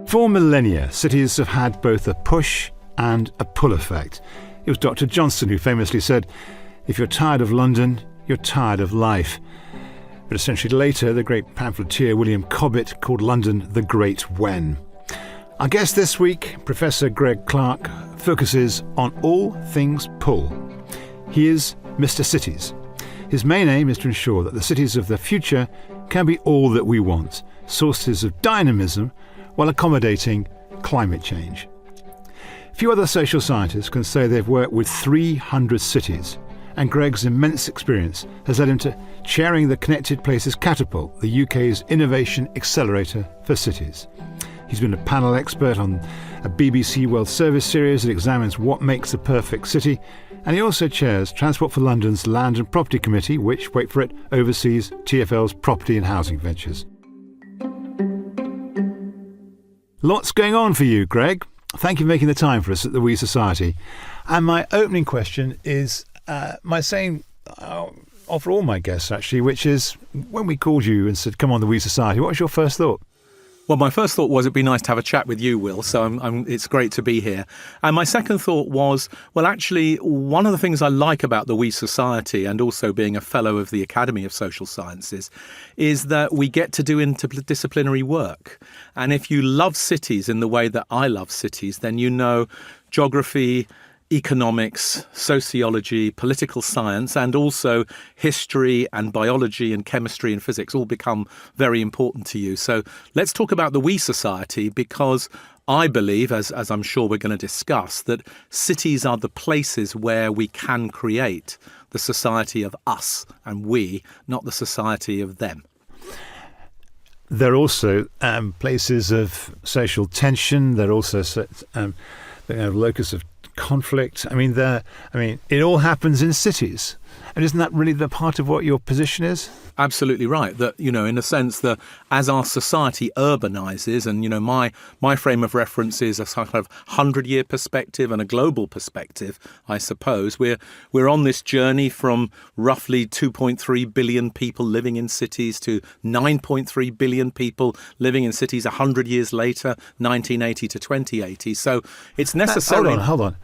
For millennia, cities have had both a push and a pull effect. It was Dr. Johnson who famously said, "If you're tired of London, you're tired of life." But a century later, the great pamphleteer William Cobbett called London the Great When. Our guest this week, Professor Greg Clark, focuses on all things pull. He is Mr. Cities. His main aim is to ensure that the cities of the future can be all that we want, sources of dynamism, while accommodating climate change. Few other social scientists can say they've worked with 300 cities, and Greg's immense experience has led him to chairing the Connected Places Catapult, the UK's innovation accelerator for cities. He's been a panel expert on a BBC World Service series that examines what makes a perfect city, and he also chairs Transport for London's Land and Property Committee, which, wait for it, oversees TfL's property and housing ventures. Lots going on for you, Greg. Thank you for making the time for us at the We Society. And my opening question is my same for all my guests, actually, which is, when we called you and said, come on, the We Society, what was your first thought? Well, my first thought was it'd be nice to have a chat with you, Will, so it's great to be here. And my second thought was, well, actually, one of the things I like about the We Society, and also being a fellow of the Academy of Social Sciences, is that we get to do interdisciplinary work. And if you love cities in the way that I love cities, then you know geography, economics, sociology, political science, and also history and biology and chemistry and physics all become very important to you. So let's talk about the We Society, because I believe, as I'm sure we're going to discuss, that cities are the places where we can create the society of us and we, not the society of them. They're also places of social tension. They're also locus of conflict. It all happens in cities. And isn't that really the part of what your position is? Absolutely right. That, in a sense that as our society urbanizes, and, my frame of reference is a kind of 100-year perspective and a global perspective, I suppose. We're on this journey from roughly 2.3 billion people living in cities to 9.3 billion people living in cities 100 years later, 1980 to 2080. So it's necessary. Hold on.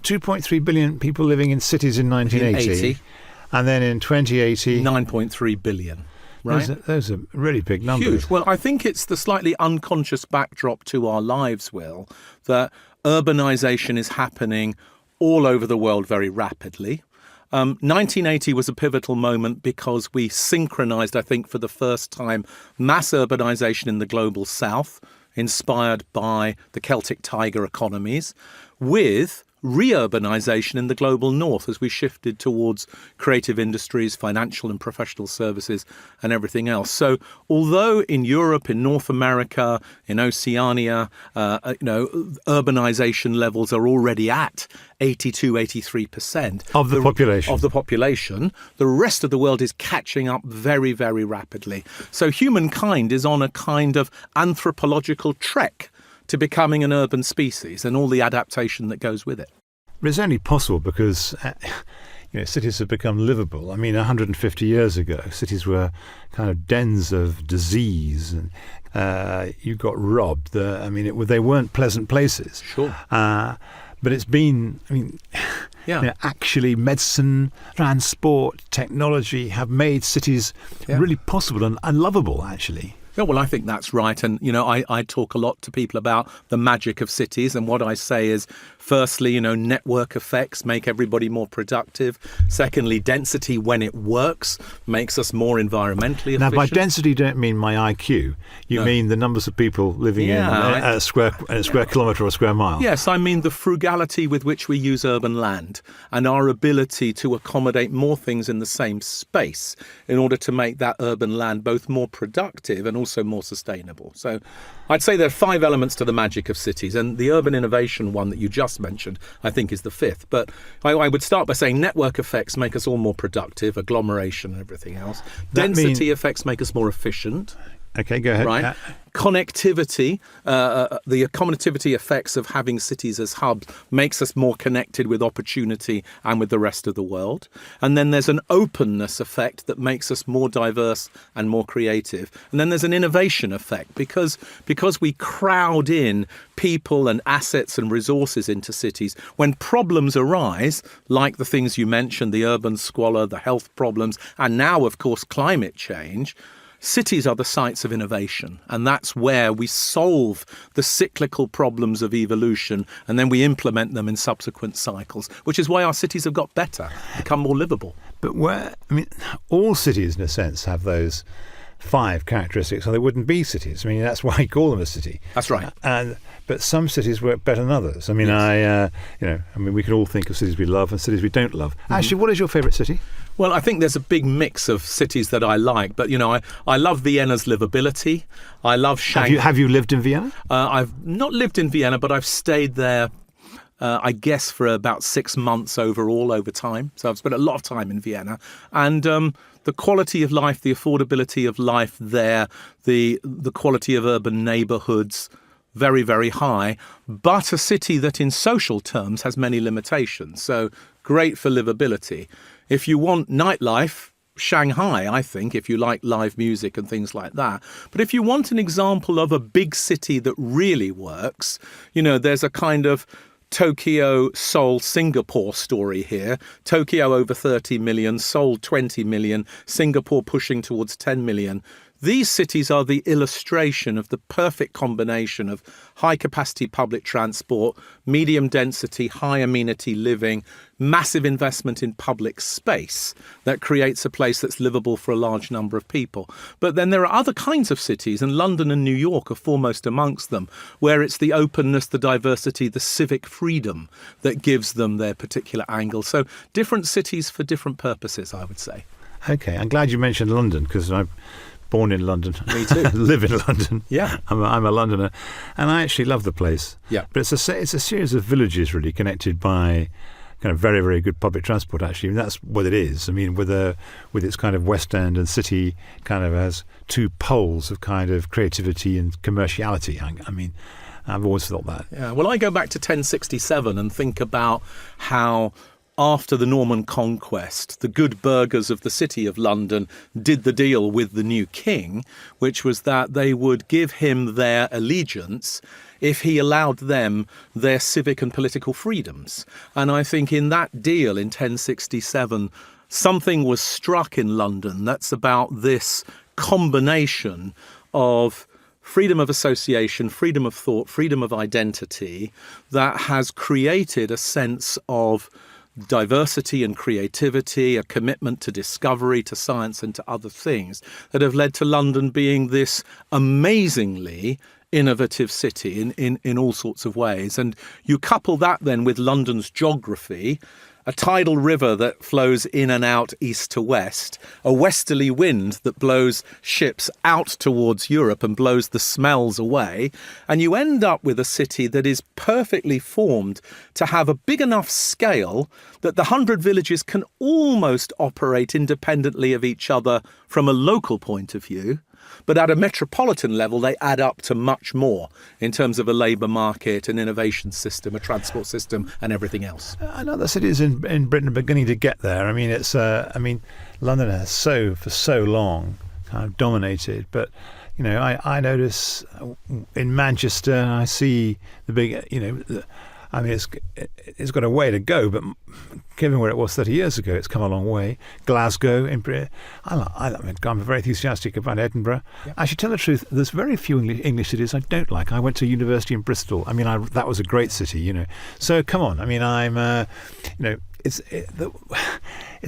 2.3 billion people living in cities in 1980. And then in 2080... 9.3 billion, right? Those are really big numbers. Huge. Well, I think it's the slightly unconscious backdrop to our lives, Will, that urbanisation is happening all over the world very rapidly. 1980 was a pivotal moment because we synchronised, I think, for the first time, mass urbanisation in the global south, inspired by the Celtic tiger economies, with re-urbanisation in the global north as we shifted towards creative industries, financial and professional services and everything else. So although in Europe, in North America, in Oceania, urbanisation levels are already at 82-83% of the population, the rest of the world is catching up very, very rapidly. So humankind is on a kind of anthropological trek to becoming an urban species and all the adaptation that goes with it. But it's only possible because cities have become livable. 150 years ago, cities were kind of dens of disease, and you got robbed. They weren't pleasant places. Sure. But it's been, actually medicine, transport, technology have made cities really possible and lovable, actually. Yeah, well, I think that's right. And, I talk a lot to people about the magic of cities. And what I say is, firstly, network effects make everybody more productive. Secondly, density, when it works, makes us more environmentally efficient. Now, by density, you don't mean my IQ. You mean the numbers of people living in a square kilometre or a square mile. Yes, I mean the frugality with which we use urban land and our ability to accommodate more things in the same space in order to make that urban land both more productive and also more sustainable. So I'd say there are 5 elements to the magic of cities, and the urban innovation one that you just mentioned, I think, is the 5th. But I would start by saying network effects make us all more productive, agglomeration and everything else. Density effects make us more efficient. Okay, go ahead. Right? Yeah. Connectivity, the accommodativity effects of having cities as hubs makes us more connected with opportunity and with the rest of the world. And then there's an openness effect that makes us more diverse and more creative. And then there's an innovation effect because we crowd in people and assets and resources into cities. When problems arise, like the things you mentioned, the urban squalor, the health problems, and now, of course, climate change, cities are the sites of innovation, and that's where we solve the cyclical problems of evolution, and then we implement them in subsequent cycles, which is why our cities have got better, become more livable. But all cities, in a sense, have those 5 characteristics, or they wouldn't be cities. I mean, that's why I call them a city. That's right. But some cities work better than others. I mean, yes. We can all think of cities we love and cities we don't love. Mm-hmm. Actually, what is your favourite city? Well, I think there's a big mix of cities that I like, but I love Vienna's livability. I love Shanghai. Have you lived in Vienna? I've not lived in Vienna, but I've stayed there, I guess, for about 6 months overall over time. So I've spent a lot of time in Vienna, and the quality of life, the affordability of life there, the quality of urban neighbourhoods, very, very high, but a city that in social terms has many limitations. So great for livability. If you want nightlife, Shanghai, I think, if you like live music and things like that. But if you want an example of a big city that really works, there's a kind of Tokyo, Seoul, Singapore story here. Tokyo over 30 million, Seoul 20 million, Singapore pushing towards 10 million. These cities are the illustration of the perfect combination of high-capacity public transport, medium density, high amenity living, massive investment in public space that creates a place that's livable for a large number of people. But then there are other kinds of cities, and London and New York are foremost amongst them, where it's the openness, the diversity, the civic freedom that gives them their particular angle. So different cities for different purposes, I would say. Okay, I'm glad you mentioned London, because I'm born in London. Me too. Live in London. Yeah. I'm a Londoner, and I actually love the place. Yeah. But it's a series of villages really connected by kind of very, very good public transport, actually. And that's what it is. I mean, with its kind of West End and city kind of as 2 poles of kind of creativity and commerciality. I mean, I've always thought that. Yeah. Well, I go back to 1067 and think about how after the Norman conquest, the good burghers of the city of London did the deal with the new king, which was that they would give him their allegiance if he allowed them their civic and political freedoms. And I think in that deal in 1067, something was struck in London that's about this combination of freedom of association, freedom of thought, freedom of identity that has created a sense of diversity and creativity, a commitment to discovery, to science and to other things that have led to London being this amazingly innovative city in all sorts of ways. And you couple that then with London's geography, a tidal river that flows in and out east to west, a westerly wind that blows ships out towards Europe and blows the smells away, and you end up with a city that is perfectly formed to have a big enough scale that the 100 villages can almost operate independently of each other from a local point of view. But at a metropolitan level, they add up to much more in terms of a labour market, an innovation system, a transport system, and everything else. I know the cities in Britain are beginning to get there. I mean, London has for so long kind of dominated. But, I notice in Manchester, I see the big, it's got a way to go, but given where it was 30 years ago, it's come a long way. Glasgow, I'm very enthusiastic about Edinburgh. Yep. I should tell the truth, there's very few English cities I don't like. I went to university in Bristol. I mean, that was a great city, So come on. I mean, it's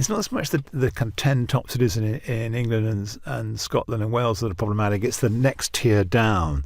not so much the 10 top cities in England and Scotland and Wales that are problematic. It's the next tier down,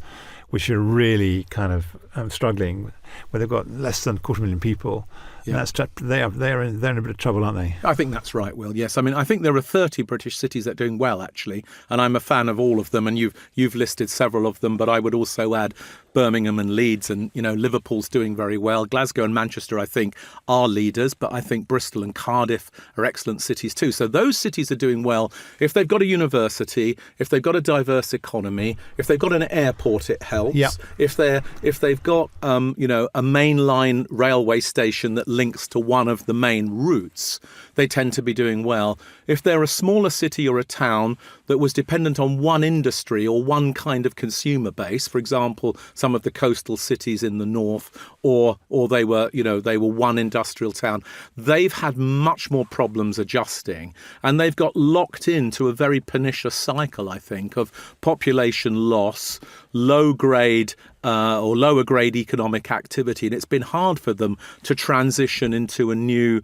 which are really kind of struggling, where they've got less than 250,000 people. Yeah. And they're in a bit of trouble, aren't they? I think that's right, Will. Yes, I mean, I think there are 30 British cities that are doing well, actually, and I'm a fan of all of them. And you've listed several of them, but I would also add Birmingham and Leeds, and Liverpool's doing very well. Glasgow and Manchester, I think, are leaders, but I think Bristol and Cardiff are excellent cities too. So those cities are doing well if they've got a university, if they've got a diverse economy, if they've got an airport, it helps. Yep. If they've got a mainline railway station that links to one of the main routes, they tend to be doing well. If they're a smaller city or a town that was dependent on one industry or one kind of consumer base, for example, some of the coastal cities in the north, or they were one industrial town, they've had much more problems adjusting, and they've got locked into a very pernicious cycle, I think, of population loss, lower grade economic activity, and it's been hard for them to transition into a new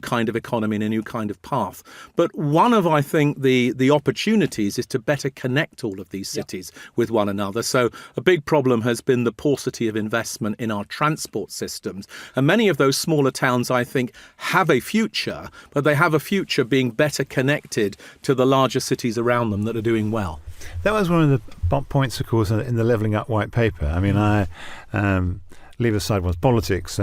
kind of economy and a new kind of path. But one of, I think, the opportunities is to better connect all of these cities with one another. So a big problem has been the paucity of investment in our transport systems, and many of those smaller towns, I think, have a future, but they have a future being better connected to the larger cities around them that are doing well. That was one of the points, of course, in the Levelling Up white paper. I mean, leave aside one's politics.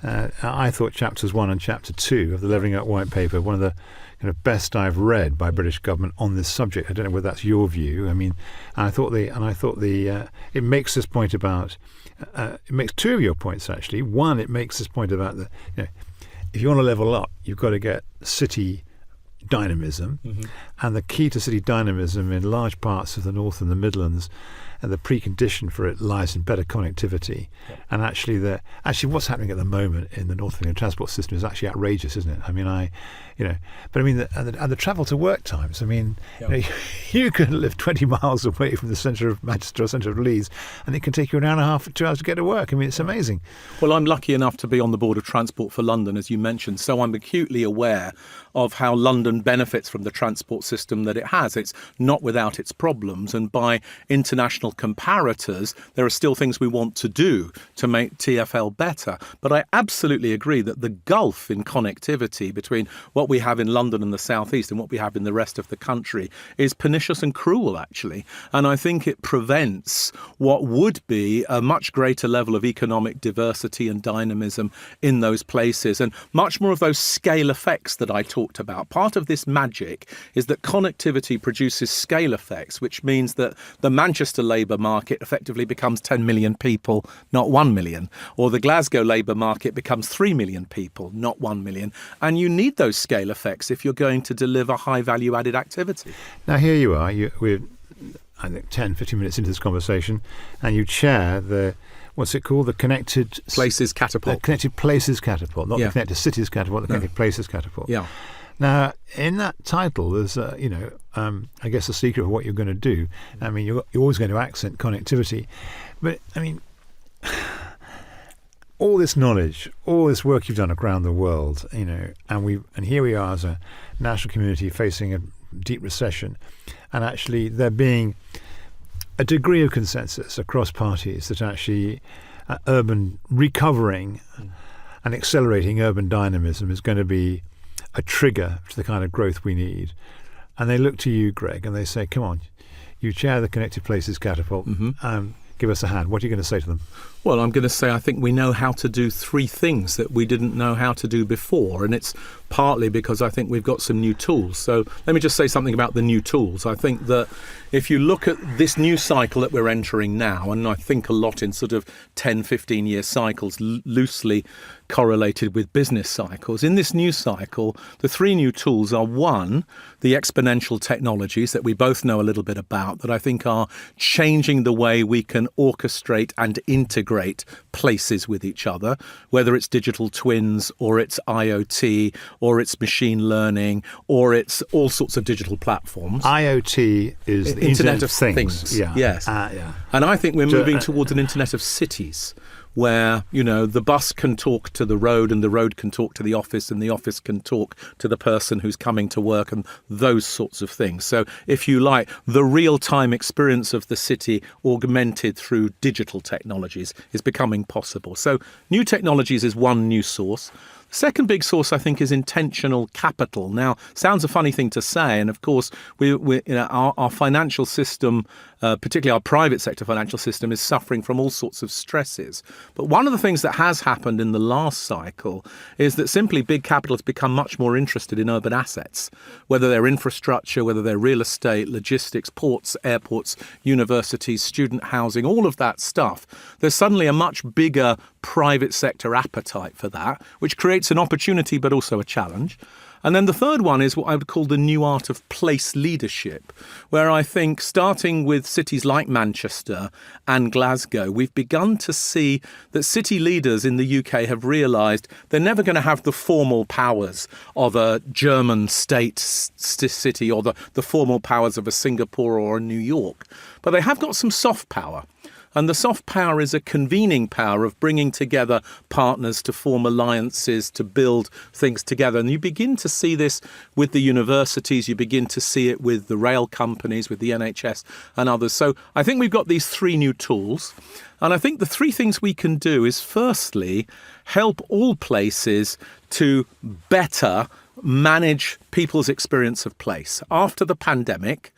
I thought chapters 1 and chapter 2 of the Levelling Up white paper, one of the kind of best I've read by British government on this subject. I don't know whether that's your view. I mean, it makes this point about. It makes two of your points actually. One, it makes this point about if you want to level up, you've got to get city dynamism, and the key to city dynamism in large parts of the North and the Midlands, and the precondition for it lies in better connectivity. And actually what's happening at the moment in the North England transport system is actually outrageous, isn't it? I mean, the travel to work times. I mean, you can live 20 miles away from the centre of Manchester or centre of Leeds, and it can take you an hour and a half, 2 hours to get to work. I mean, it's amazing. Well, I'm lucky enough to be on the board of Transport for London, as you mentioned, so I'm acutely aware of how London benefits from the transport system that it has. It's not without its problems, and by international comparators, there are still things we want to do to make TfL better. But I absolutely agree that the gulf in connectivity between what we have in London and the South East and what we have in the rest of the country is pernicious and cruel, actually. And I think it prevents what would be a much greater level of economic diversity and dynamism in those places, and much more of those scale effects that I talked about. Part of this magic is that connectivity produces scale effects, which means that the Manchester labour market effectively becomes 10 million people, not 1 million, or the Glasgow labour market becomes 3 million people, not 1 million. And you need those scale effects if you're going to deliver high value added activity. Now here you are, we're I think 10, 15 minutes into this conversation, and you chair the, what's it called? The Connected Places Catapult. The Connected Places Catapult, not Yeah. the Connected Cities Catapult, the Connected Places Catapult. Yeah. Now, in that title, there's, I guess, a secret of what you're going to do. I mean, you're always going to accent connectivity. But, I mean, all this knowledge, all this work you've done around the world, and here we are as a national community facing a deep recession, and actually there being a degree of consensus across parties that actually urban recovering and accelerating urban dynamism is going to be a trigger to the kind of growth we need. And they look to you, Greg, and they say, come on, you chair the Connected Places Catapult, give us a hand. What are you going to say to them? Well, I'm going to say I think we know how to do three things that we didn't know how to do before, and it's partly because I think we've got some new tools. So let me just say something about the new tools. I think that if you look at this new cycle that we're entering now, and I think a lot in sort of 10, 15-year cycles, loosely correlated with business cycles, in this new cycle, the three new tools are, one, the exponential technologies that we both know a little bit about, that I think are changing the way we can orchestrate and integrate places with each other, whether it's digital twins or it's IoT or it's machine learning or it's all sorts of digital platforms. IoT is the Internet of Things. Yeah. Yes. Yeah. And I think we're moving towards an Internet of Cities, where, the bus can talk to the road and the road can talk to the office and the office can talk to the person who's coming to work and those sorts of things. So if you like, the real-time experience of the city augmented through digital technologies is becoming possible. So new technologies is one new source. Second big source, I think, is intentional capital. Now, sounds a funny thing to say, and of course, our financial system, particularly our private sector financial system, is suffering from all sorts of stresses. But one of the things that has happened in the last cycle is that simply big capital has become much more interested in urban assets, whether they're infrastructure, whether they're real estate, logistics, ports, airports, universities, student housing, all of that stuff. There's suddenly a much bigger private sector appetite for that, which creates an opportunity but also a challenge. And then the third one is what I would call the new art of place leadership, where I think starting with cities like Manchester and Glasgow, we've begun to see that city leaders in the UK have realised they're never going to have the formal powers of a German state city or the formal powers of a Singapore or a New York, but they have got some soft power. And the soft power is a convening power of bringing together partners to form alliances, to build things together. And you begin to see this with the universities, you begin to see it with the rail companies, with the NHS and others. So I think we've got these three new tools. And I think the three things we can do is firstly, help all places to better manage people's experience of place. After the pandemic,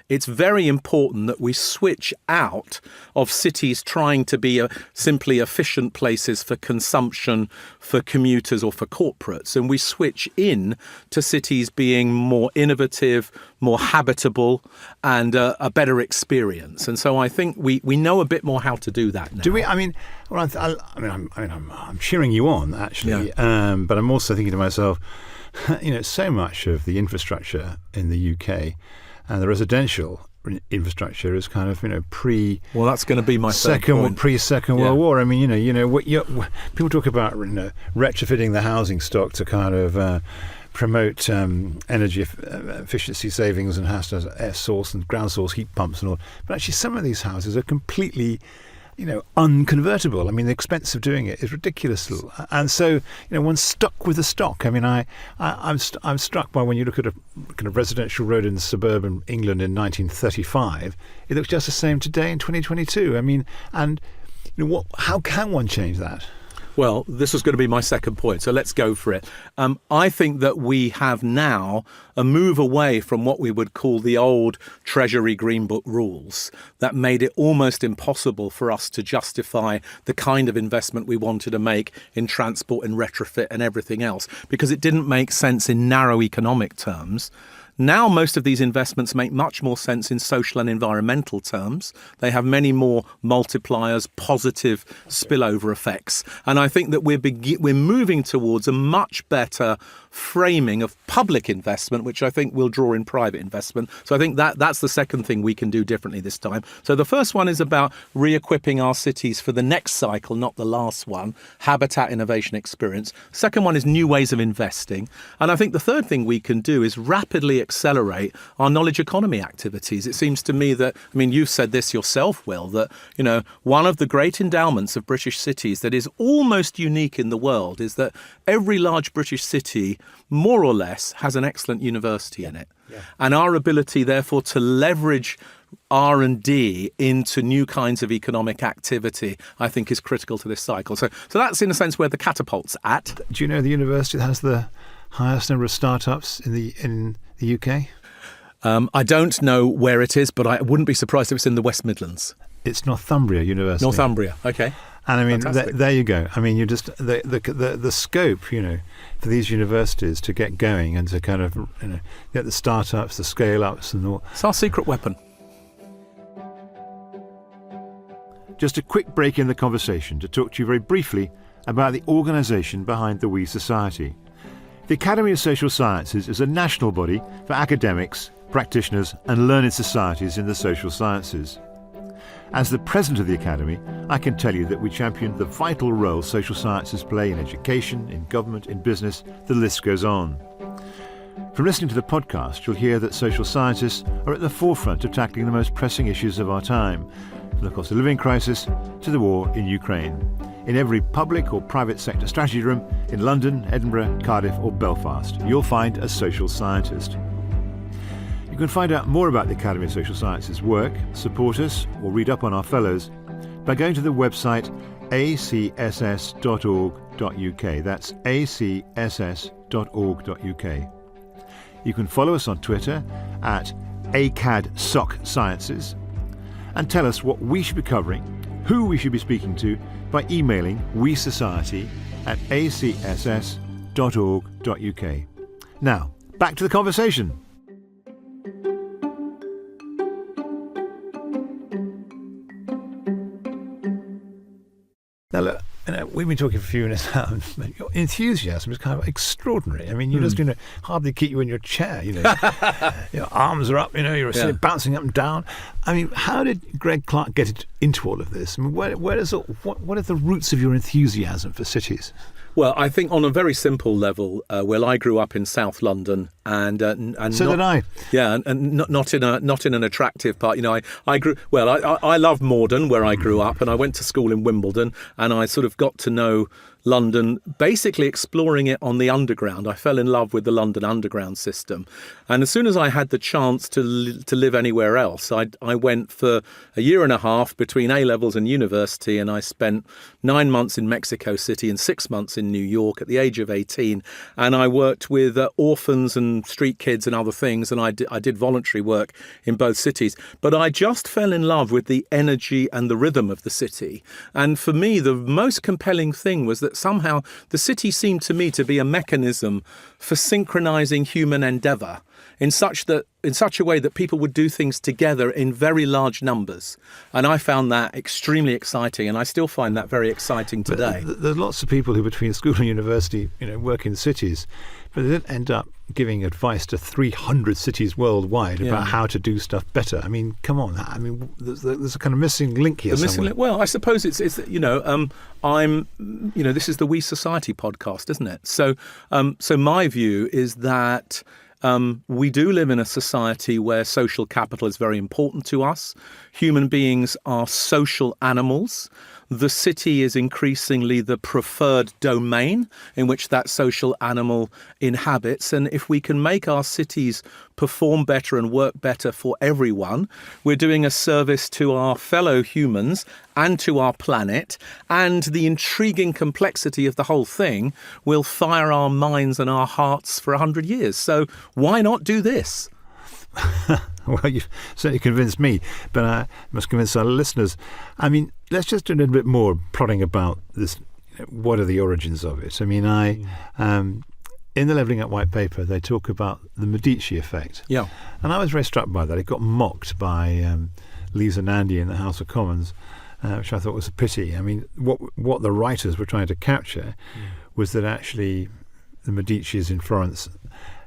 it's very important that we switch out of cities trying to be simply efficient places for consumption, for commuters or for corporates, and we switch in to cities being more innovative, more habitable, and a better experience. And so I think we know a bit more how to do that now. Do we? I'm cheering you on, actually, Yeah. But I'm also thinking to myself, so much of the infrastructure in the UK and the residential infrastructure is kind of, Well, that's going to be my Second World War. I mean, people talk about retrofitting the housing stock to kind of promote energy efficiency savings and has to air source and ground source heat pumps and all. But actually, some of these houses are completely unconvertible. I mean, the expense of doing it is ridiculous. And so, one's stuck with the stock. I mean, I'm struck by when you look at a kind of residential road in suburban England in 1935, it looks just the same today in 2022. I mean, and how can one change that? Well, this was going to be my second point, so let's go for it. I think that we have now a move away from what we would call the old Treasury Green Book rules that made it almost impossible for us to justify the kind of investment we wanted to make in transport and retrofit and everything else, because it didn't make sense in narrow economic terms. Now, most of these investments make much more sense in social and environmental terms. They have many more multipliers, positive spillover effects. And I think that we're moving towards a much better framing of public investment, which I think will draw in private investment. So I think that's the second thing we can do differently this time. So the first one is about re-equipping our cities for the next cycle, not the last one, habitat, innovation, experience. Second one is new ways of investing. And I think the third thing we can do is rapidly accelerate our knowledge economy activities. It seems to me that, you've said this yourself, Will, that, one of the great endowments of British cities that is almost unique in the world is that every large British city, more or less, has an excellent university in it. Yeah. And our ability, therefore, to leverage R&D into new kinds of economic activity, I think, is critical to this cycle. So that's, in a sense, where the Catapult's at. Do you know the university that has the highest number of startups in the UK? I don't know where it is, but I wouldn't be surprised if it's in the West Midlands. It's Northumbria University. Northumbria, okay. And there you go. You just the scope, for these universities to get going and to kind of get the startups, the scale ups, and all. It's our secret weapon. Just a quick break in the conversation to talk to you very briefly about the organisation behind the We Society. The Academy of Social Sciences is a national body for academics, practitioners and learned societies in the social sciences. As the president of the Academy, I can tell you that we champion the vital role social sciences play in education, in government, in business. The list goes on. From listening to the podcast, you'll hear that social scientists are at the forefront of tackling the most pressing issues of our time, from the cost of living crisis to the war in Ukraine. In every public or private sector strategy room in London, Edinburgh, Cardiff or Belfast, you'll find a social scientist. You can find out more about the Academy of Social Sciences work, support us or read up on our fellows by going to the website acss.org.uk. That's acss.org.uk. You can follow us on Twitter at ACADSocSciences and tell us what we should be covering, who we should be speaking to, by emailing wesociety@acss.org.uk. Now, back to the conversation. Now, look, we've been talking for a few minutes now. Your enthusiasm is kind of extraordinary. I mean, you just hardly keep you in your chair. Your arms are up. You're sitting bouncing up and down. I mean, how did Greg Clark get into all of this? I mean, what are the roots of your enthusiasm for cities? Well, I think on a very simple level, Will, I grew up in South London, and so did I. Yeah, and not in an attractive part. I grew well. I love Morden, where I grew up, and I went to school in Wimbledon, and I sort of got to know London, basically exploring it on the Underground. I fell in love with the London Underground system. And as soon as I had the chance to live anywhere else, I went for a year and a half between A-levels and university, and I spent 9 months in Mexico City and 6 months in New York at the age of 18. And I worked with orphans and street kids and other things, and I did voluntary work in both cities. But I just fell in love with the energy and the rhythm of the city. And for me, the most compelling thing was that somehow the city seemed to me to be a mechanism for synchronizing human endeavor in such a way that people would do things together in very large numbers. And I found that extremely exciting, and I still find that very exciting today. But there's lots of people who between school and university, work in cities, but they don't end up giving advice to 300 cities worldwide about how to do stuff better. I mean, come on. I mean, there's a kind of missing link here somewhere. Well, I suppose it's this is the We Society podcast, isn't it? So my view is that we do live in a society where social capital is very important to us. Human beings are social animals. The city is increasingly the preferred domain in which that social animal inhabits. And if we can make our cities perform better and work better for everyone, we're doing a service to our fellow humans and to our planet. And the intriguing complexity of the whole thing will fire our minds and our hearts for 100 years. So why not do this? Well, you've certainly convinced me, but I must convince our listeners. I mean, let's just do a little bit more prodding about this. What are the origins of it? I mean, in the Levelling Up white paper, they talk about the Medici effect. Yeah. And I was very struck by that. It got mocked by Lisa Nandy in the House of Commons, which I thought was a pity. I mean, what the writers were trying to capture was that actually the Medicis in Florence,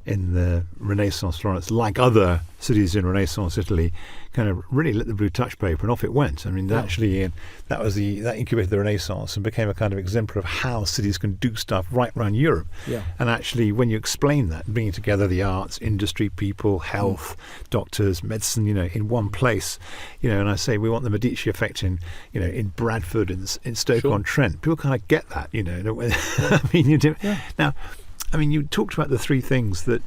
in the Renaissance Florence, like other cities in Renaissance Italy, kind of really lit the blue touch paper and off it went. I mean, actually, that incubated the Renaissance and became a kind of exemplar of how cities can do stuff right around Europe. Yeah. And actually, when you explain that, bringing together the arts, industry, people, health, doctors, medicine, in one place, and I say we want the Medici effect in Bradford and in Stoke-on-Trent. People kind of get that, I mean, you do. Yeah. Now, I mean, you talked about the three things the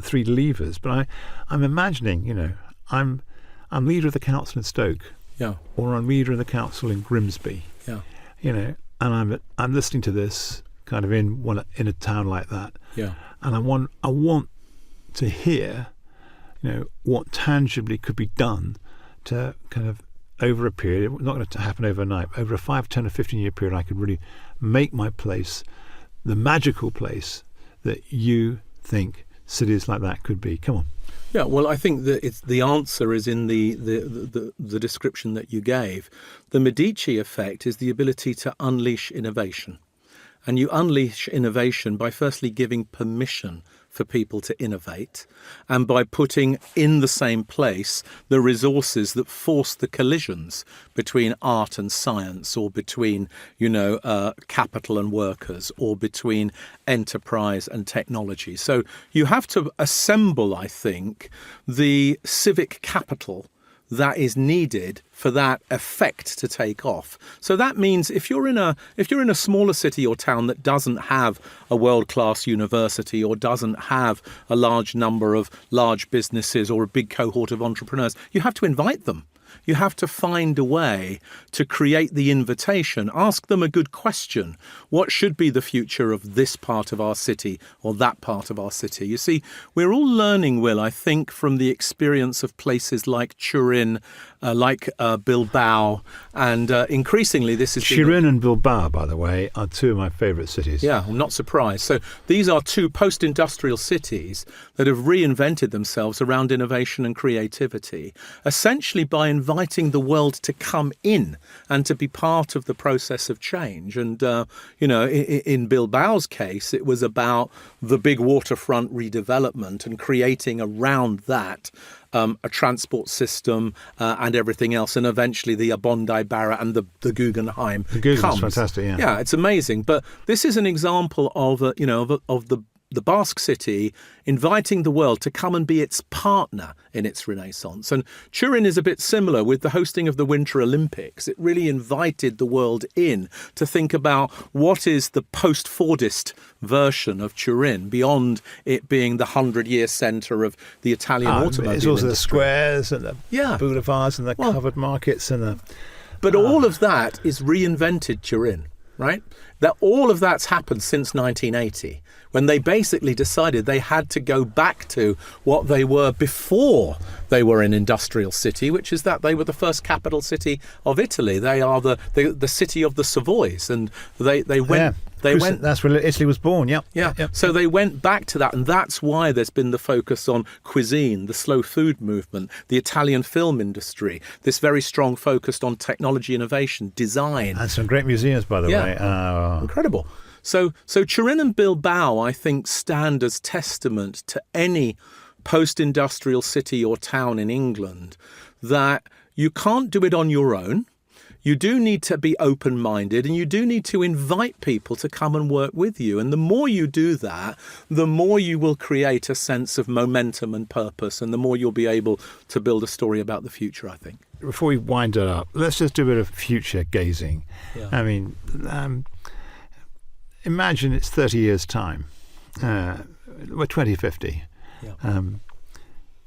three levers, but I'm imagining, I'm leader of the council in Stoke, or I'm leader of the council in Grimsby, and I'm listening to this kind of in a town like that, and I want to hear, what tangibly could be done to kind of over a period, not going to happen overnight, but over a 5, 10 or 15-year period, I could really make my place the magical place that you think cities like that could be. Come on. Yeah, well, I think that the answer is in the description that you gave. The Medici effect is the ability to unleash innovation. And you unleash innovation by firstly giving permission for people to innovate, and by putting in the same place the resources that force the collisions between art and science, or between, capital and workers, or between enterprise and technology. So you have to assemble, I think, the civic capital that is needed for that effect to take off. So that means if you're in a smaller city or town that doesn't have a world-class university, or doesn't have a large number of large businesses or a big cohort of entrepreneurs, you have to invite them. You have to find a way to create the invitation. Ask them a good question. What should be the future of this part of our city or that part of our city? You see, we're all learning, Will, I think, from the experience of places like Turin, like Bilbao, and increasingly this is... Turin and Bilbao, by the way, are two of my favourite cities. Yeah, I'm not surprised. So these are two post-industrial cities that have reinvented themselves around innovation and creativity, essentially by inviting the world to come in and to be part of the process of change. And, in Bilbao's case, it was about the big waterfront redevelopment and creating around that a transport system and everything else, and eventually the Bondi Barra and the Guggenheim. The Guggenheim's fantastic, yeah. Yeah, it's amazing. But this is an example of the Basque city inviting the world to come and be its partner in its renaissance. And Turin is a bit similar with the hosting of the Winter Olympics. It really invited the world in to think about what is the post-Fordist version of Turin, beyond it being the 100-year centre of the Italian automobile It's also industry. the squares and the boulevards and the covered markets and the... But all of that is reinvented Turin, right? That all of that's happened since 1980, when they basically decided they had to go back to what they were before they were an industrial city, which is that they were the first capital city of Italy. They are the city of the Savoys, and they went... Yeah. That's where Italy was born, Yep. So they went back to that, and that's why there's been the focus on cuisine, the slow food movement, the Italian film industry, this very strong focus on technology innovation, design. And some great museums, by the way. Incredible. So Turin and Bilbao, I think, stand as testament to any post-industrial city or town in England that you can't do it on your own. You do need to be open-minded, and you do need to invite people to come and work with you. And the more you do that, the more you will create a sense of momentum and purpose, and the more you'll be able to build a story about the future, I think. Before we wind it up, let's just do a bit of future gazing. Yeah. I mean, imagine it's 30 years' time. We're 2050. Yeah.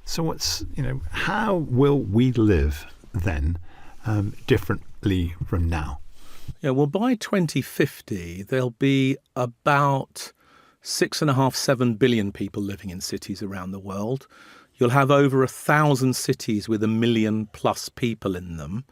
So how will we live then differently from now? Yeah, well, by 2050, there'll be about 6.5–7 billion people living in cities around the world. You'll have over 1,000 cities with 1 million plus people in them.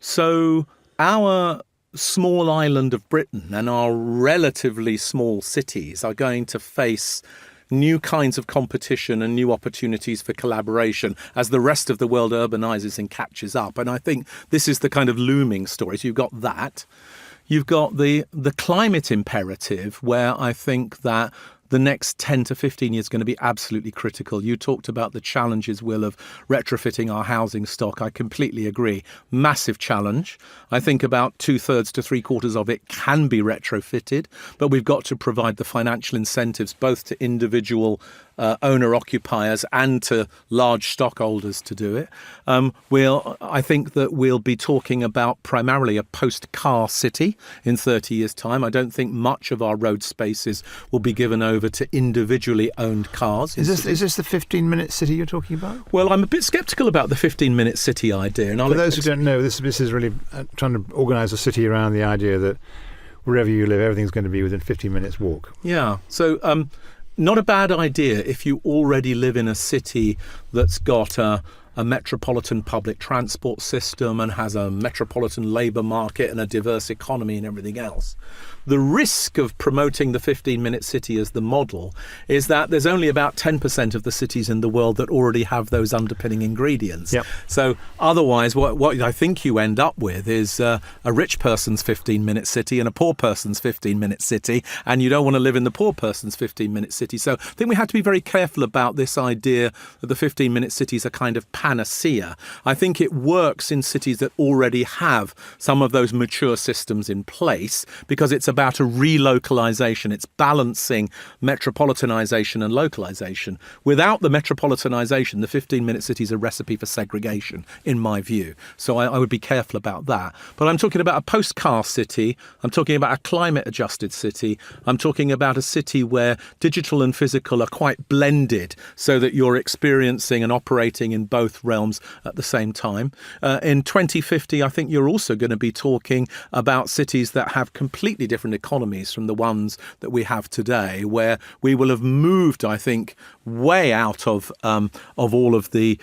So our small island of Britain and our relatively small cities are going to face new kinds of competition and new opportunities for collaboration as the rest of the world urbanises and catches up. And I think this is the kind of looming story. So you've got that. You've got the climate imperative, where I think that the next 10 to 15 years is going to be absolutely critical. You talked about the challenges, Will, of retrofitting our housing stock. I completely agree. Massive challenge. I think about 2/3 to 3/4 of it can be retrofitted, but we've got to provide the financial incentives both to individual owner-occupiers and to large stockholders to do it. I think that we'll be talking about primarily a post-car city in 30 years' time. I don't think much of our road spaces will be given over to individually owned cars. Is this the 15-minute city you're talking about? Well, I'm a bit sceptical about the 15-minute city idea. And For those who don't know, this is really trying to organise a city around the idea that wherever you live, everything's going to be within 15 minutes walk. Yeah. So not a bad idea if you already live in a city that's got a metropolitan public transport system and has a metropolitan labour market and a diverse economy and everything else. The risk of promoting the 15-minute city as the model is that there's only about 10% of the cities in the world that already have those underpinning ingredients. Yep. So otherwise, what I think you end up with is a rich person's 15-minute city and a poor person's 15-minute city, and you don't want to live in the poor person's 15-minute city. So I think we have to be very careful about this idea that the 15-minute city is a kind of panacea. I think it works in cities that already have some of those mature systems in place, because it's about a relocalization. It's balancing metropolitanization and localization. Without the metropolitanization, the 15-minute city is a recipe for segregation, in my view. So I would be careful about that. But I'm talking about a post-car city. I'm talking about a climate-adjusted city. I'm talking about a city where digital and physical are quite blended, so that you're experiencing and operating in both both realms at the same time. In 2050, I think you're also going to be talking about cities that have completely different economies from the ones that we have today, where we will have moved, I think, way out of all of the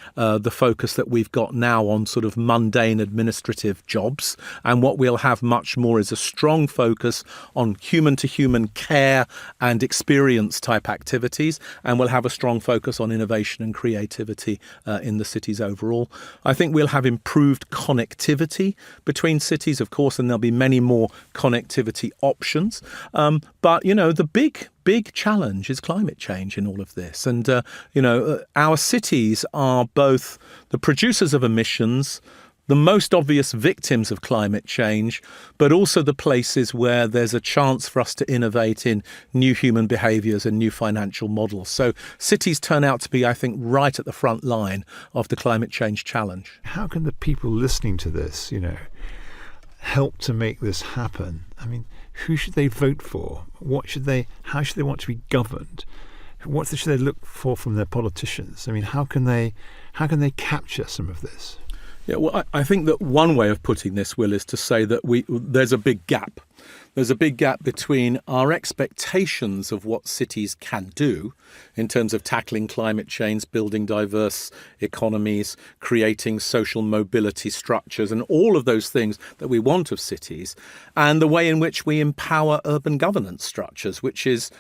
focus that we've got now on sort of mundane administrative jobs. And what we'll have much more is a strong focus on human-to-human care and experience type activities. And we'll have a strong focus on innovation and creativity in the cities overall. I think we'll have improved connectivity between cities, of course, and there'll be many more connectivity options. But, the big challenge is climate change in all of this. And, our cities are both the producers of emissions, the most obvious victims of climate change, but also the places where there's a chance for us to innovate in new human behaviours and new financial models. So cities turn out to be, I think, right at the front line of the climate change challenge. How can the people listening to this, help to make this happen? I mean, who should they vote for? How should they want to be governed? What should they look for from their politicians? I mean, how can they capture some of this? Yeah, well, I think that one way of putting this, Will, is to say that there's a big gap. There's a big gap between our expectations of what cities can do in terms of tackling climate change, building diverse economies, creating social mobility structures, and all of those things that we want of cities, and the way in which we empower urban governance structures, which is,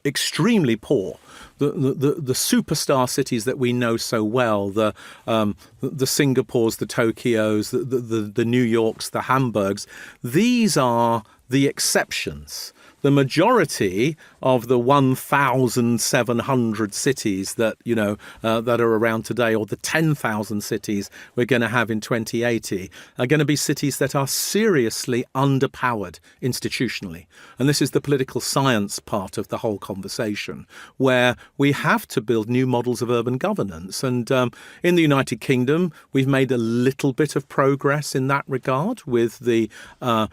extremely poor. The superstar cities that we know so well, the Singapores, the Tokyos, the New Yorks, the Hamburgs, these are the exceptions. The majority of the 1,700 cities that that are around today, or the 10,000 cities we're going to have in 2080, are going to be cities that are seriously underpowered institutionally. And this is the political science part of the whole conversation, where we have to build new models of urban governance. And in the United Kingdom, we've made a little bit of progress in that regard with the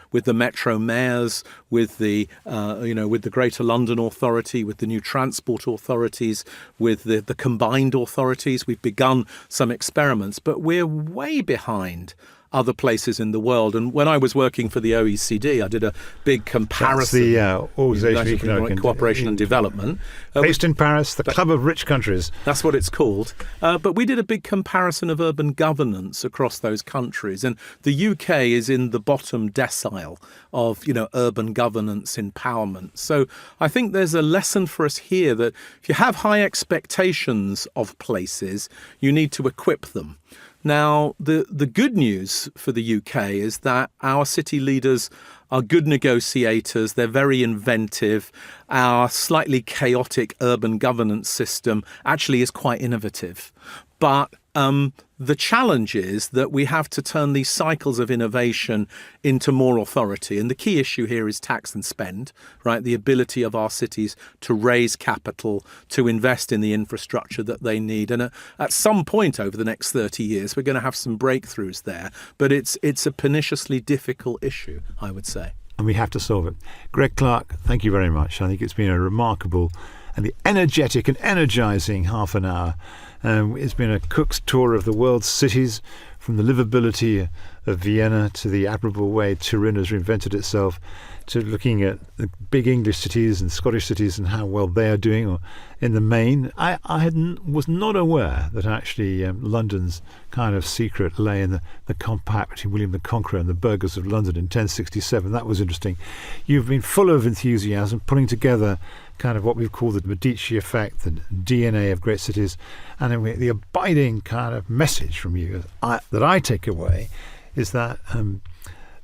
metro mayors, with the with the Greater London Authority, with the new transport authorities, with the combined authorities. We've begun some experiments, but we're way behind other places in the world. And when I was working for the OECD, I did a big comparison. That's the Organisation of Economic Cooperation and Development. Based in Paris, the Club of Rich Countries. That's what it's called. But we did a big comparison of urban governance across those countries. And the UK is in the bottom decile of, urban governance empowerment. So I think there's a lesson for us here that if you have high expectations of places, you need to equip them. Now, the good news for the UK is that our city leaders are good negotiators. They're very inventive. Our slightly chaotic urban governance system actually is quite innovative. But the challenge is that we have to turn these cycles of innovation into more authority. And the key issue here is tax and spend, right? The ability of our cities to raise capital, to invest in the infrastructure that they need. And at some point over the next 30 years, we're going to have some breakthroughs there. But it's a perniciously difficult issue, I would say. And we have to solve it. Greg Clark, thank you very much. I think it's been a remarkable and the energetic and energising half an hour. It's been a Cook's tour of the world's cities, from the livability of Vienna to the admirable way Turin has reinvented itself, to looking at the big English cities and Scottish cities and how well they are doing. Or in the main, I was not aware that actually London's kind of secret lay in the compact between William the Conqueror and the burghers of London in 1067. That was interesting. You've been full of enthusiasm, putting together kind of what we've called the Medici effect, the DNA of great cities, and then the abiding kind of message from you that I take away is that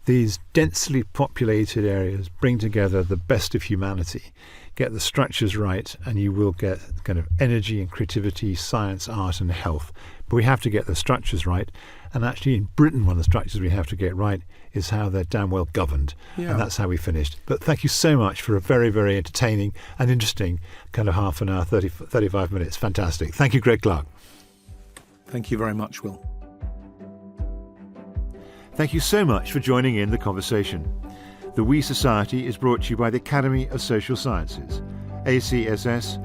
these densely populated areas bring together the best of humanity. Get the structures right, and you will get kind of energy and creativity, science, art, and health. But we have to get the structures right. And actually, in Britain, one of the structures we have to get right is how they're damn well governed. Yeah. And that's how we finished. But thank you so much for a very, very entertaining and interesting kind of half an hour, 35 minutes. Fantastic. Thank you, Greg Clark. Thank you very much, Will. Thank you so much for joining in the conversation. The We Society is brought to you by the Academy of Social Sciences, acss.org.uk.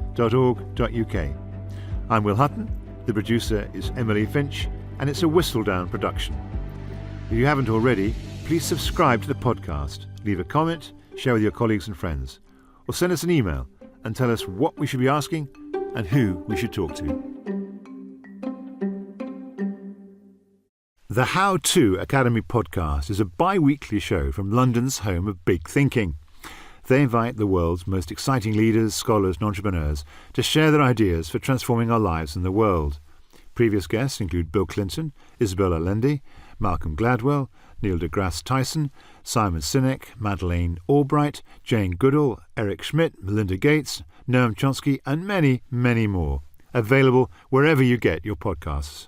I'm Will Hutton, The producer is Emily Finch, and it's a Whistledown production. If you haven't already, please subscribe to the podcast, leave a comment, share with your colleagues and friends, or send us an email and tell us what we should be asking and who we should talk to. The How To Academy podcast is a bi-weekly show from London's home of big thinking. They invite the world's most exciting leaders, scholars and entrepreneurs to share their ideas for transforming our lives and the world. Previous guests include Bill Clinton, Isabel Allende, Malcolm Gladwell, Neil deGrasse Tyson, Simon Sinek, Madeleine Albright, Jane Goodall, Eric Schmidt, Melinda Gates, Noam Chomsky and many, many more. Available wherever you get your podcasts.